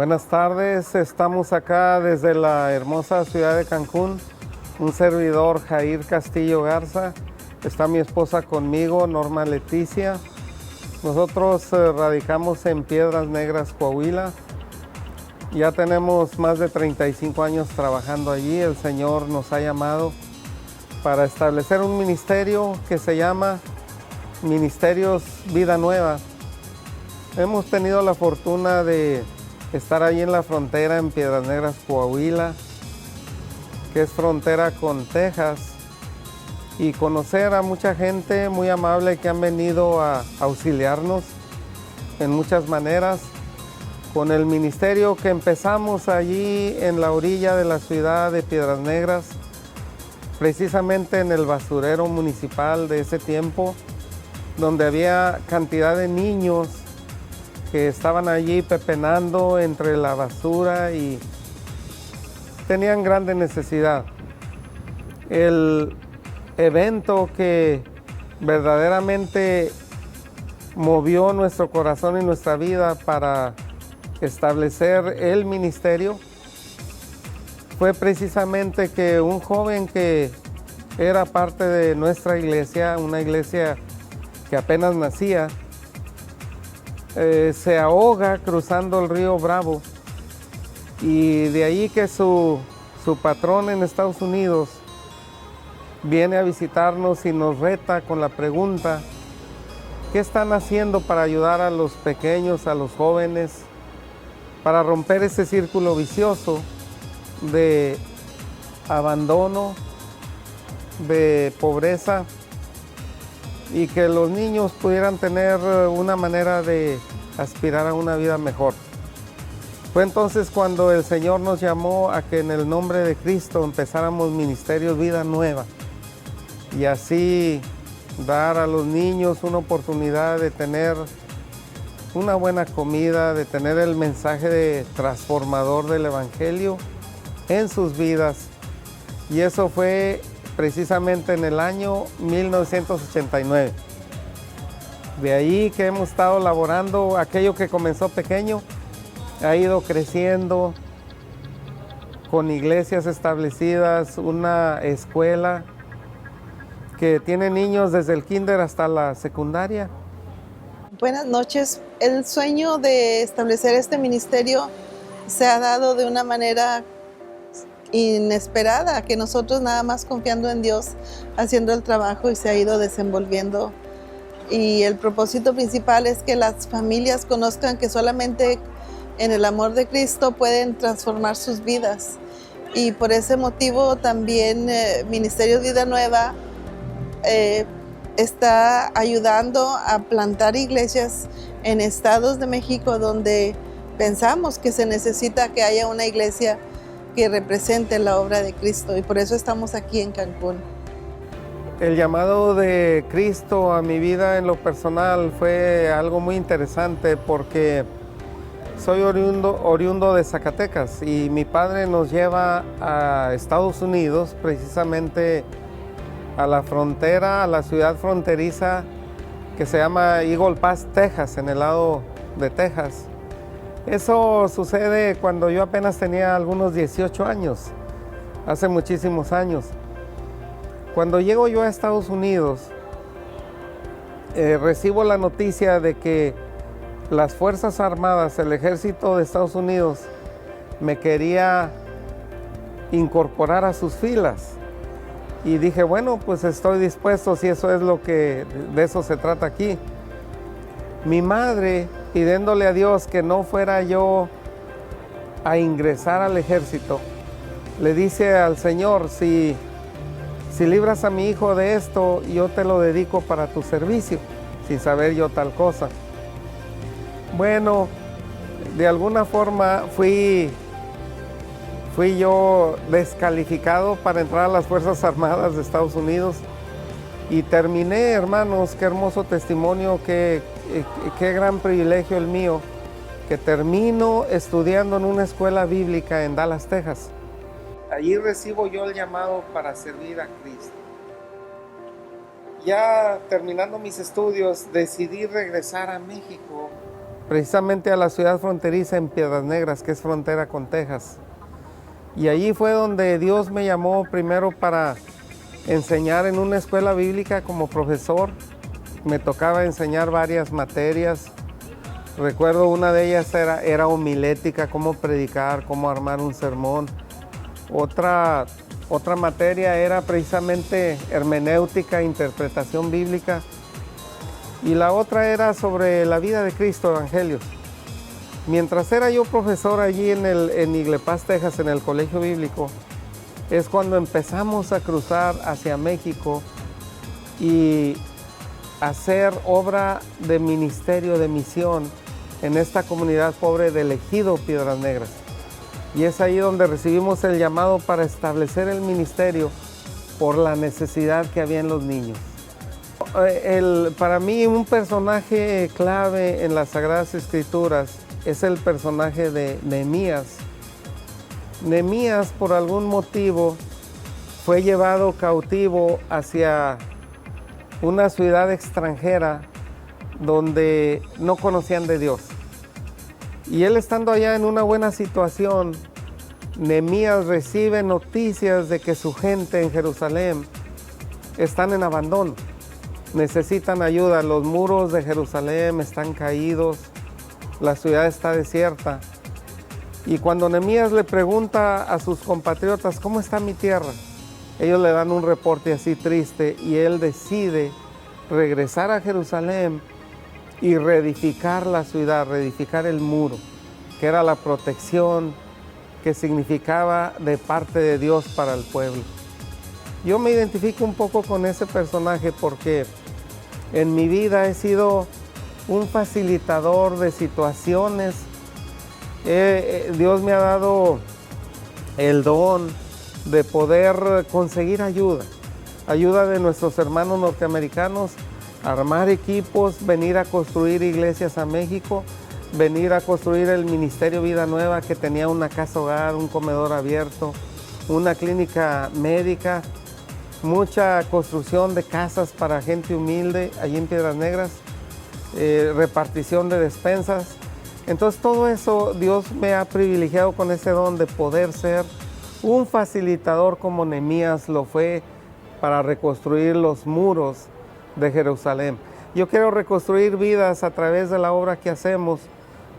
Buenas tardes, estamos acá desde la hermosa ciudad de Cancún. Un servidor, Jair Castillo Garza. Está mi esposa conmigo, Norma Leticia. Nosotros radicamos en Piedras Negras, Coahuila. Ya tenemos más de 35 años trabajando allí. El Señor nos ha llamado para establecer un ministerio que se llama Ministerios Vida Nueva. Hemos tenido la fortuna de estar ahí en la frontera en Piedras Negras, Coahuila, que es frontera con Texas, y conocer a mucha gente muy amable que han venido a auxiliarnos en muchas maneras. Con el ministerio que empezamos allí en la orilla de la ciudad de Piedras Negras, precisamente en el basurero municipal de ese tiempo, donde había cantidad de niños que estaban allí pepenando entre la basura y tenían grande necesidad. El evento que verdaderamente movió nuestro corazón y nuestra vida para establecer el ministerio fue precisamente que un joven que era parte de nuestra iglesia, una iglesia que apenas nacía, se ahoga cruzando el río Bravo, y de ahí que su patrón en Estados Unidos viene a visitarnos y nos reta con la pregunta: ¿qué están haciendo para ayudar a los pequeños, a los jóvenes, para romper ese círculo vicioso de abandono, de pobreza, y que los niños pudieran tener una manera de aspirar a una vida mejor? Fue entonces cuando el Señor nos llamó a que en el nombre de Cristo empezáramos Ministerios Vida Nueva, y así dar a los niños una oportunidad de tener una buena comida, de tener el mensaje transformador del Evangelio en sus vidas. Y eso fue precisamente en el año 1989. De ahí que hemos estado laborando. Aquello que comenzó pequeño ha ido creciendo, con iglesias establecidas, una escuela que tiene niños desde el kinder hasta la secundaria. Buenas noches. El sueño de establecer este ministerio se ha dado de una manera inesperada, que nosotros nada más confiando en Dios, haciendo el trabajo, y se ha ido desenvolviendo. Y el propósito principal es que las familias conozcan que solamente en el amor de Cristo pueden transformar sus vidas. Y por ese motivo también Ministerios Vida Nueva está ayudando a plantar iglesias en estados de México donde pensamos que se necesita que haya una iglesia que represente la obra de Cristo, y por eso estamos aquí en Cancún. El llamado de Cristo a mi vida en lo personal fue algo muy interesante, porque soy oriundo de Zacatecas, y mi padre nos lleva a Estados Unidos, precisamente a la frontera, a la ciudad fronteriza que se llama Eagle Pass, Texas, en el lado de Texas. Eso sucede cuando yo apenas tenía algunos 18 años, hace muchísimos años. Cuando llego yo a Estados Unidos, recibo la noticia de que las Fuerzas Armadas, el Ejército de Estados Unidos, me quería incorporar a sus filas. Y dije, bueno, pues estoy dispuesto, si eso es de eso se trata aquí. Mi madre, pidiéndole a Dios que no fuera yo a ingresar al ejército, le dice al Señor: si libras a mi hijo de esto, yo te lo dedico para tu servicio, sin saber yo tal cosa. Bueno, de alguna forma fui yo descalificado para entrar a las Fuerzas Armadas de Estados Unidos, y terminé, hermanos, qué hermoso testimonio, qué gran privilegio el mío, que termino estudiando en una escuela bíblica en Dallas, Texas. Allí recibo yo el llamado para servir a Cristo. Ya terminando mis estudios, decidí regresar a México precisamente a la ciudad fronteriza en Piedras Negras, que es frontera con Texas. Y allí fue donde Dios me llamó primero para enseñar en una escuela bíblica como profesor. Me tocaba enseñar varias materias. Recuerdo una de ellas era homilética, cómo predicar, cómo armar un sermón. Otra materia era precisamente hermenéutica, interpretación bíblica. Y la otra era sobre la vida de Cristo, evangelios. Mientras era yo profesor allí en Iglepaz, Texas, en el colegio bíblico, es cuando empezamos a cruzar hacia México y hacer obra de ministerio, de misión en esta comunidad pobre del ejido Piedras Negras. Y es ahí donde recibimos el llamado para establecer el ministerio por la necesidad que había en los niños. Para mí un personaje clave en las Sagradas Escrituras es el personaje de Nehemías. Nehemías, por algún motivo, fue llevado cautivo hacia una ciudad extranjera donde no conocían de Dios. Y él, estando allá en una buena situación, Nehemías recibe noticias de que su gente en Jerusalén están en abandono. Necesitan ayuda, los muros de Jerusalén están caídos, la ciudad está desierta. Y cuando Nehemías le pregunta a sus compatriotas, ¿cómo está mi tierra?, ellos le dan un reporte así triste y él decide regresar a Jerusalén y reedificar la ciudad, reedificar el muro, que era la protección que significaba de parte de Dios para el pueblo. Yo me identifico un poco con ese personaje porque en mi vida he sido un facilitador de situaciones. Dios me ha dado el don de poder conseguir ayuda de nuestros hermanos norteamericanos, armar equipos, venir a construir iglesias a México, venir a construir el Ministerio Vida Nueva, que tenía una casa hogar, un comedor abierto, una clínica médica, mucha construcción de casas para gente humilde allí en Piedras Negras, repartición de despensas. Entonces todo eso Dios me ha privilegiado con ese don de poder ser un facilitador como Nehemías lo fue para reconstruir los muros de Jerusalén. Yo quiero reconstruir vidas a través de la obra que hacemos,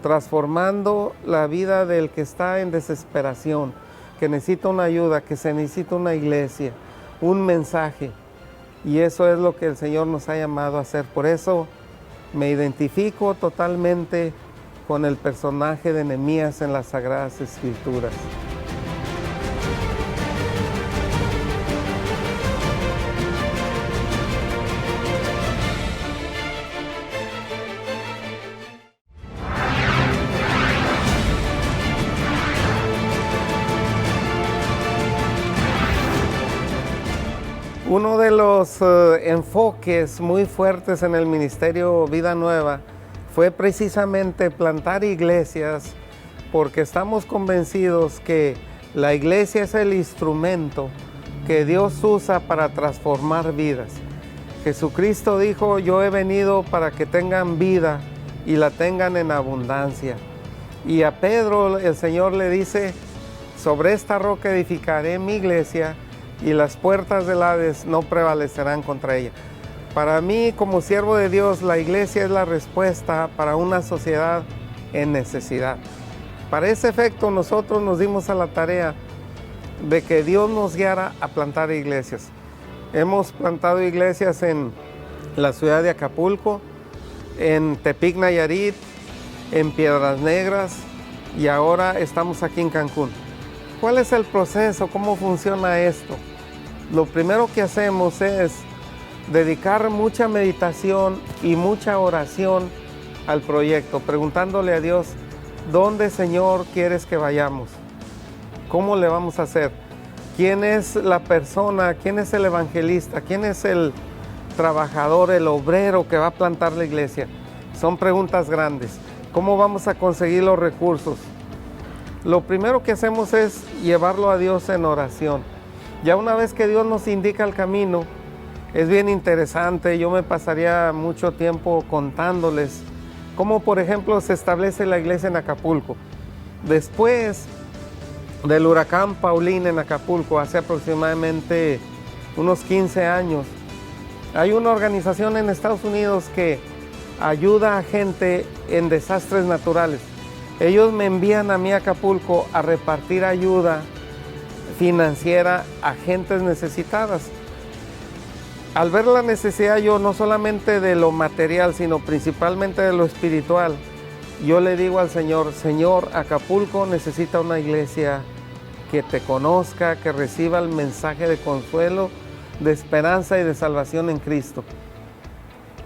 transformando la vida del que está en desesperación, que necesita una ayuda, que se necesita una iglesia, un mensaje. Y eso es lo que el Señor nos ha llamado a hacer. Por eso me identifico totalmente con el personaje de Nehemías en las Sagradas Escrituras. Uno de los enfoques muy fuertes en el Ministerio Vida Nueva fue precisamente plantar iglesias, porque estamos convencidos que la iglesia es el instrumento que Dios usa para transformar vidas. Jesucristo dijo: yo he venido para que tengan vida y la tengan en abundancia. Y a Pedro el Señor le dice: sobre esta roca edificaré mi iglesia y las puertas del Hades no prevalecerán contra ella. Para mí, como siervo de Dios, la iglesia es la respuesta para una sociedad en necesidad. Para ese efecto, nosotros nos dimos a la tarea de que Dios nos guiara a plantar iglesias. Hemos plantado iglesias en la ciudad de Acapulco, en Tepic, Nayarit, en Piedras Negras, y ahora estamos aquí en Cancún. ¿Cuál es el proceso? ¿Cómo funciona esto? Lo primero que hacemos es dedicar mucha meditación y mucha oración al proyecto, preguntándole a Dios: ¿dónde, Señor, quieres que vayamos? ¿Cómo le vamos a hacer? ¿Quién es la persona? ¿Quién es el evangelista? ¿Quién es el trabajador, el obrero que va a plantar la iglesia? Son preguntas grandes. ¿Cómo vamos a conseguir los recursos? Lo primero que hacemos es llevarlo a Dios en oración. Ya una vez que Dios nos indica el camino, es bien interesante. Yo me pasaría mucho tiempo contándoles como por ejemplo se establece la iglesia en Acapulco. Después del huracán Paulina en Acapulco, hace aproximadamente unos 15 años, hay una organización en Estados Unidos que ayuda a gente en desastres naturales. Ellos me envían a mí a Acapulco a repartir ayuda financiera a gentes necesitadas. Al ver la necesidad yo, no solamente de lo material, sino principalmente de lo espiritual, yo le digo al Señor: Señor, Acapulco necesita una iglesia que te conozca, que reciba el mensaje de consuelo, de esperanza y de salvación en Cristo.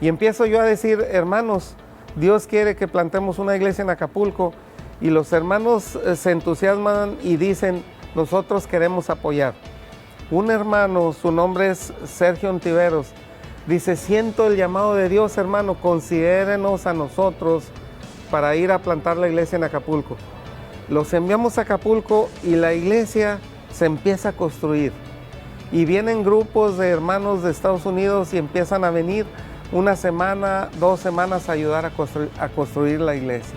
Y empiezo yo a decir: hermanos, Dios quiere que plantemos una iglesia en Acapulco, y los hermanos se entusiasman y dicen: nosotros queremos apoyar. Un hermano, su nombre es Sergio Ontiveros, dice: siento el llamado de Dios, hermano, considérenos a nosotros para ir a plantar la iglesia en Acapulco. Los enviamos a Acapulco y la iglesia se empieza a construir. Y vienen grupos de hermanos de Estados Unidos y empiezan a venir una semana, 2 semanas a ayudar a construir la iglesia.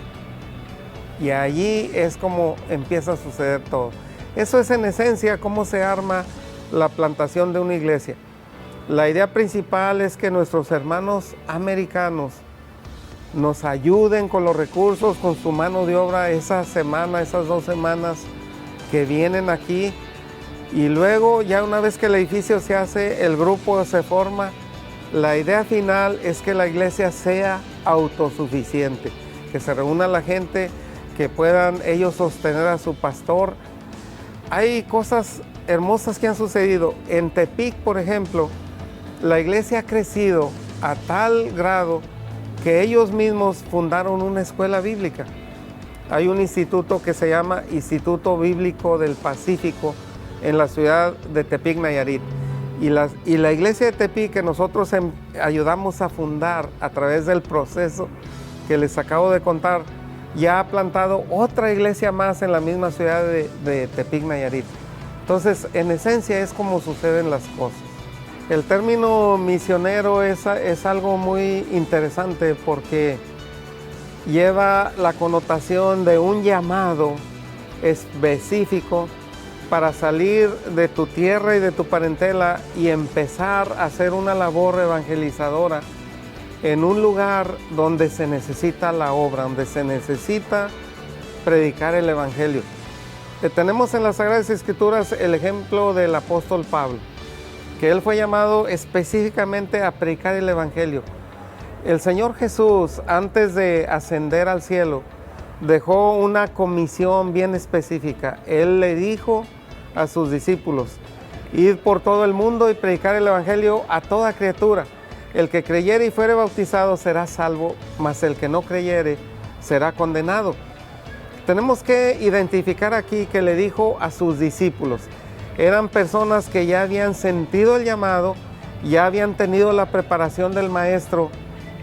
Y allí es como empieza a suceder todo. Eso es en esencia cómo se arma la plantación de una iglesia. La idea principal es que nuestros hermanos americanos nos ayuden con los recursos, con su mano de obra esa semana, esas 2 semanas que vienen aquí. Y luego, ya una vez que el edificio se hace, el grupo se forma. La idea final es que la iglesia sea autosuficiente, que se reúna la gente, que puedan ellos sostener a su pastor. Hay cosas hermosas que han sucedido. En Tepic, por ejemplo, la iglesia ha crecido a tal grado que ellos mismos fundaron una escuela bíblica. Hay un instituto que se llama Instituto Bíblico del Pacífico en la ciudad de Tepic, Nayarit. Y la iglesia de Tepic, que nosotros ayudamos a fundar a través del proceso que les acabo de contar, ya ha plantado otra iglesia más en la misma ciudad de Tepic, Nayarit. Entonces, en esencia es como suceden las cosas. El término misionero es algo muy interesante porque lleva la connotación de un llamado específico para salir de tu tierra y de tu parentela y empezar a hacer una labor evangelizadora en un lugar donde se necesita la obra, donde se necesita predicar el evangelio. Tenemos en las Sagradas Escrituras el ejemplo del apóstol Pablo, que él fue llamado específicamente a predicar el evangelio. El Señor Jesús, antes de ascender al cielo, dejó una comisión bien específica. Él le dijo a sus discípulos: id por todo el mundo y predicar el evangelio a toda criatura. El que creyere y fuere bautizado será salvo, mas el que no creyere será condenado. Tenemos que identificar aquí que le dijo a sus discípulos. Eran personas que ya habían sentido el llamado, ya habían tenido la preparación del maestro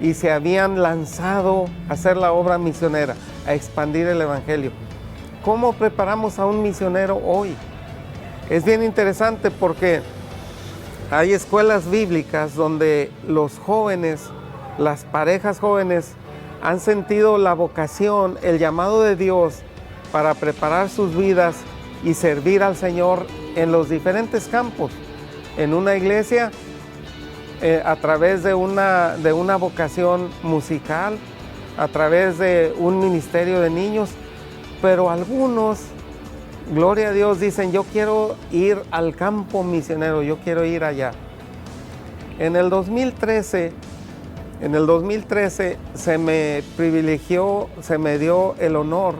y se habían lanzado a hacer la obra misionera, a expandir el evangelio. ¿Cómo preparamos a un misionero hoy? Es bien interesante porque hay escuelas bíblicas donde los jóvenes, las parejas jóvenes, han sentido la vocación, el llamado de Dios para preparar sus vidas y servir al Señor en los diferentes campos. En una iglesia, a través de una vocación musical, a través de un ministerio de niños, pero algunos, gloria a Dios, dicen: yo quiero ir al campo misionero, yo quiero ir allá. En el 2013 se me privilegió, se me dio el honor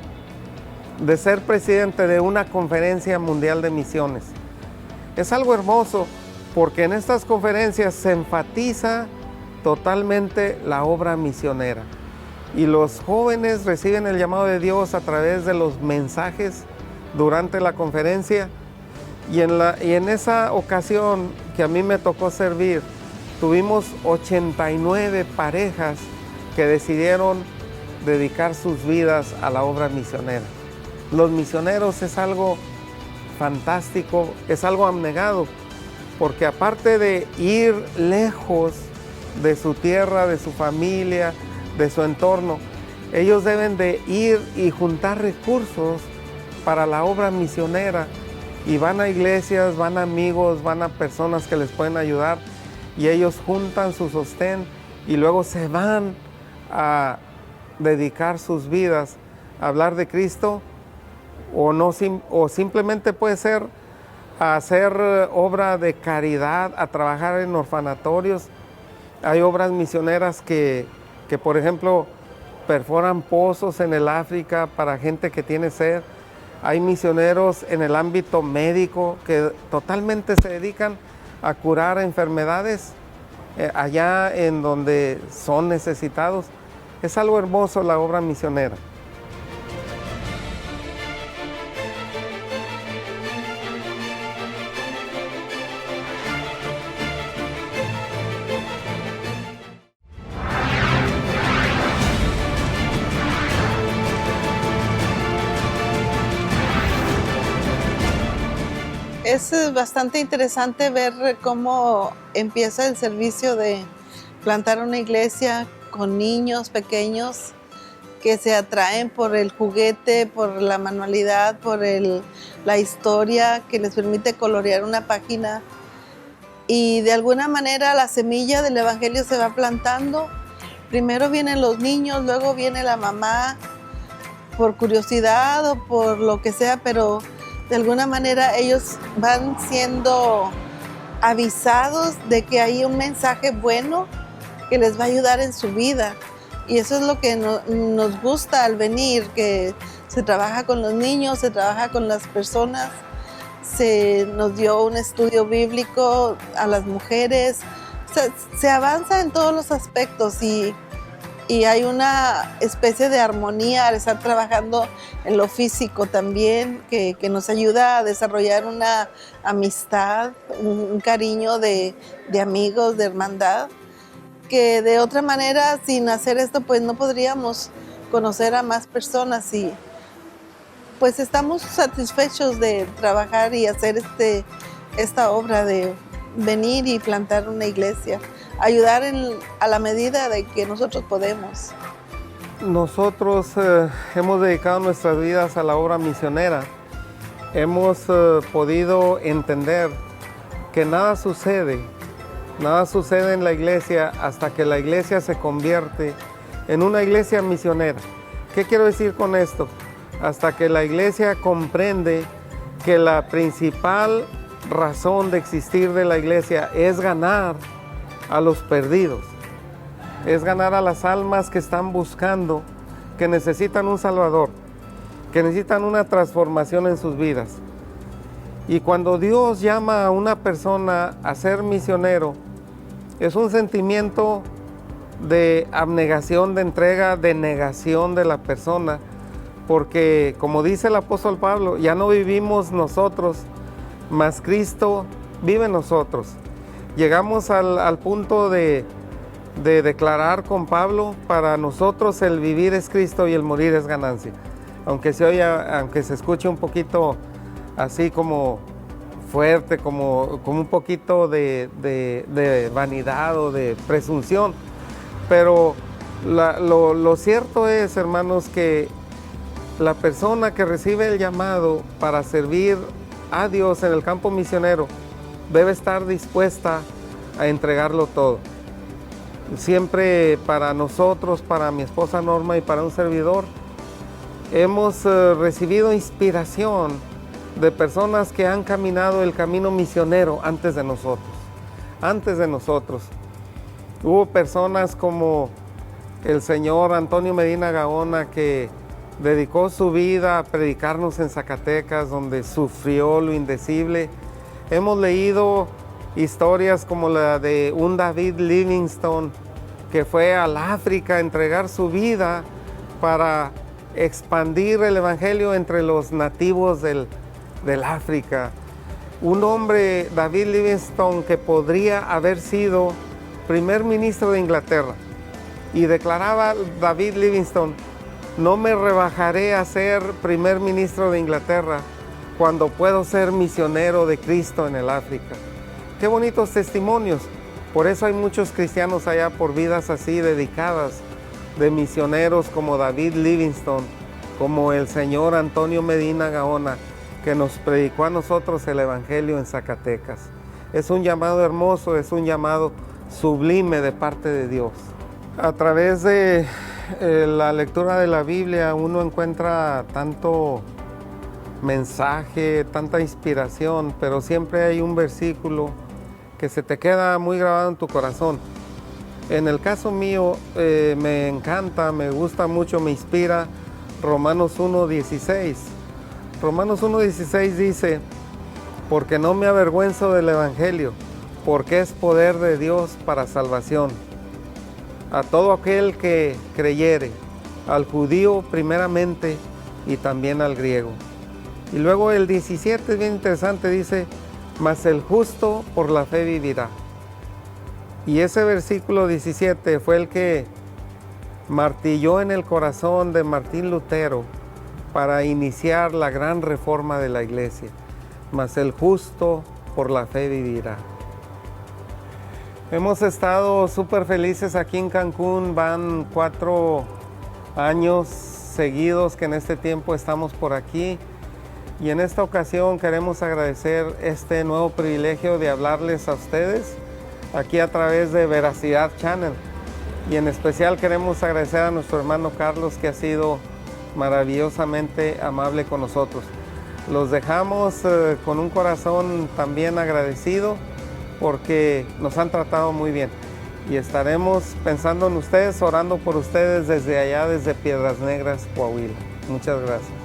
de ser presidente de una conferencia mundial de misiones. Es algo hermoso porque en estas conferencias se enfatiza totalmente la obra misionera y los jóvenes reciben el llamado de Dios a través de los mensajes durante la conferencia. Y en esa ocasión que a mí me tocó servir, tuvimos 89 parejas que decidieron dedicar sus vidas a la obra misionera. Los misioneros es algo fantástico, es algo abnegado, porque aparte de ir lejos de su tierra, de su familia, de su entorno, Ellos deben de ir y juntar recursos para la obra misionera. Y van a iglesias, van a amigos, van a personas que les pueden ayudar. Y ellos juntan su sostén y luego se van a dedicar sus vidas a hablar de Cristo. O simplemente puede ser a hacer obra de caridad, a trabajar en orfanatorios. Hay obras misioneras que por ejemplo, perforan pozos en el África para gente que tiene sed. Hay misioneros en el ámbito médico que totalmente se dedican a curar enfermedades allá en donde son necesitados. Es algo hermoso la obra misionera. Es bastante interesante ver cómo empieza el servicio de plantar una iglesia con niños pequeños que se atraen por el juguete, por la manualidad, por la historia que les permite colorear una página. Y de alguna manera la semilla del evangelio se va plantando. Primero vienen los niños, luego viene la mamá por curiosidad o por lo que sea, pero de alguna manera ellos van siendo avisados de que hay un mensaje bueno que les va a ayudar en su vida. Y eso es lo que nos gusta al venir, que se trabaja con los niños, se trabaja con las personas, se nos dio un estudio bíblico a las mujeres. O sea, se avanza en todos los aspectos y hay una especie de armonía al estar trabajando en lo físico también, que nos ayuda a desarrollar una amistad, un cariño de amigos, de hermandad, que de otra manera, sin hacer esto, pues no podríamos conocer a más personas. Y pues estamos satisfechos de trabajar y hacer esta obra de venir y plantar una iglesia, ayudar a la medida de que nosotros podemos. Nosotros hemos dedicado nuestras vidas a la obra misionera. Hemos podido entender que nada sucede en la iglesia hasta que la iglesia se convierte en una iglesia misionera. ¿Qué quiero decir con esto? Hasta que la iglesia comprende que la principal razón de existir de la iglesia es ganar a los perdidos, es ganar a las almas que están buscando, que necesitan un Salvador, que necesitan una transformación en sus vidas. Y cuando Dios llama a una persona a ser misionero, es un sentimiento de abnegación, de entrega, de negación de la persona, porque como dice el apóstol Pablo, ya no vivimos nosotros, mas Cristo vive en nosotros. Llegamos al punto de declarar con Pablo, para nosotros el vivir es Cristo y el morir es ganancia. Aunque se escuche un poquito así como fuerte, como un poquito de vanidad o de presunción. Pero lo cierto es, hermanos, que la persona que recibe el llamado para servir a Dios en el campo misionero debe estar dispuesta a entregarlo todo. Siempre para nosotros, para mi esposa Norma y para un servidor, hemos recibido inspiración de personas que han caminado el camino misionero antes de nosotros. Hubo personas como el señor Antonio Medina Gaona, que dedicó su vida a predicarnos en Zacatecas, donde sufrió lo indecible. Hemos leído historias como la de un David Livingstone, que fue al África a entregar su vida para expandir el evangelio entre los nativos del África. Un hombre, David Livingstone, que podría haber sido primer ministro de Inglaterra, y declaraba David Livingstone: no me rebajaré a ser primer ministro de Inglaterra cuando puedo ser misionero de Cristo en el África. Qué bonitos testimonios. Por eso hay muchos cristianos allá, por vidas así dedicadas de misioneros como David Livingstone, como el señor Antonio Medina Gaona, que nos predicó a nosotros el Evangelio en Zacatecas. Es un llamado hermoso, es un llamado sublime de parte de Dios. A través de la lectura de la Biblia uno encuentra tanto mensaje, tanta inspiración, pero siempre hay un versículo que se te queda muy grabado en tu corazón. En el caso mío, me encanta, me gusta mucho, me inspira Romanos 1:16. Romanos 1:16 dice: porque no me avergüenzo del Evangelio, porque es poder de Dios para salvación a todo aquel que creyere, al judío primeramente y también al griego. Y luego el 17 es bien interesante, dice: mas el justo por la fe vivirá. Y ese versículo 17 fue el que martilló en el corazón de Martín Lutero para iniciar la gran reforma de la iglesia. Mas el justo por la fe vivirá. Hemos estado súper felices aquí en Cancún, van 4 años seguidos que en este tiempo estamos por aquí. Y en esta ocasión queremos agradecer este nuevo privilegio de hablarles a ustedes aquí a través de Veracidad Channel. Y en especial queremos agradecer a nuestro hermano Carlos, que ha sido maravillosamente amable con nosotros. Los dejamos con un corazón también agradecido porque nos han tratado muy bien. Y estaremos pensando en ustedes, orando por ustedes desde allá, desde Piedras Negras, Coahuila. Muchas gracias.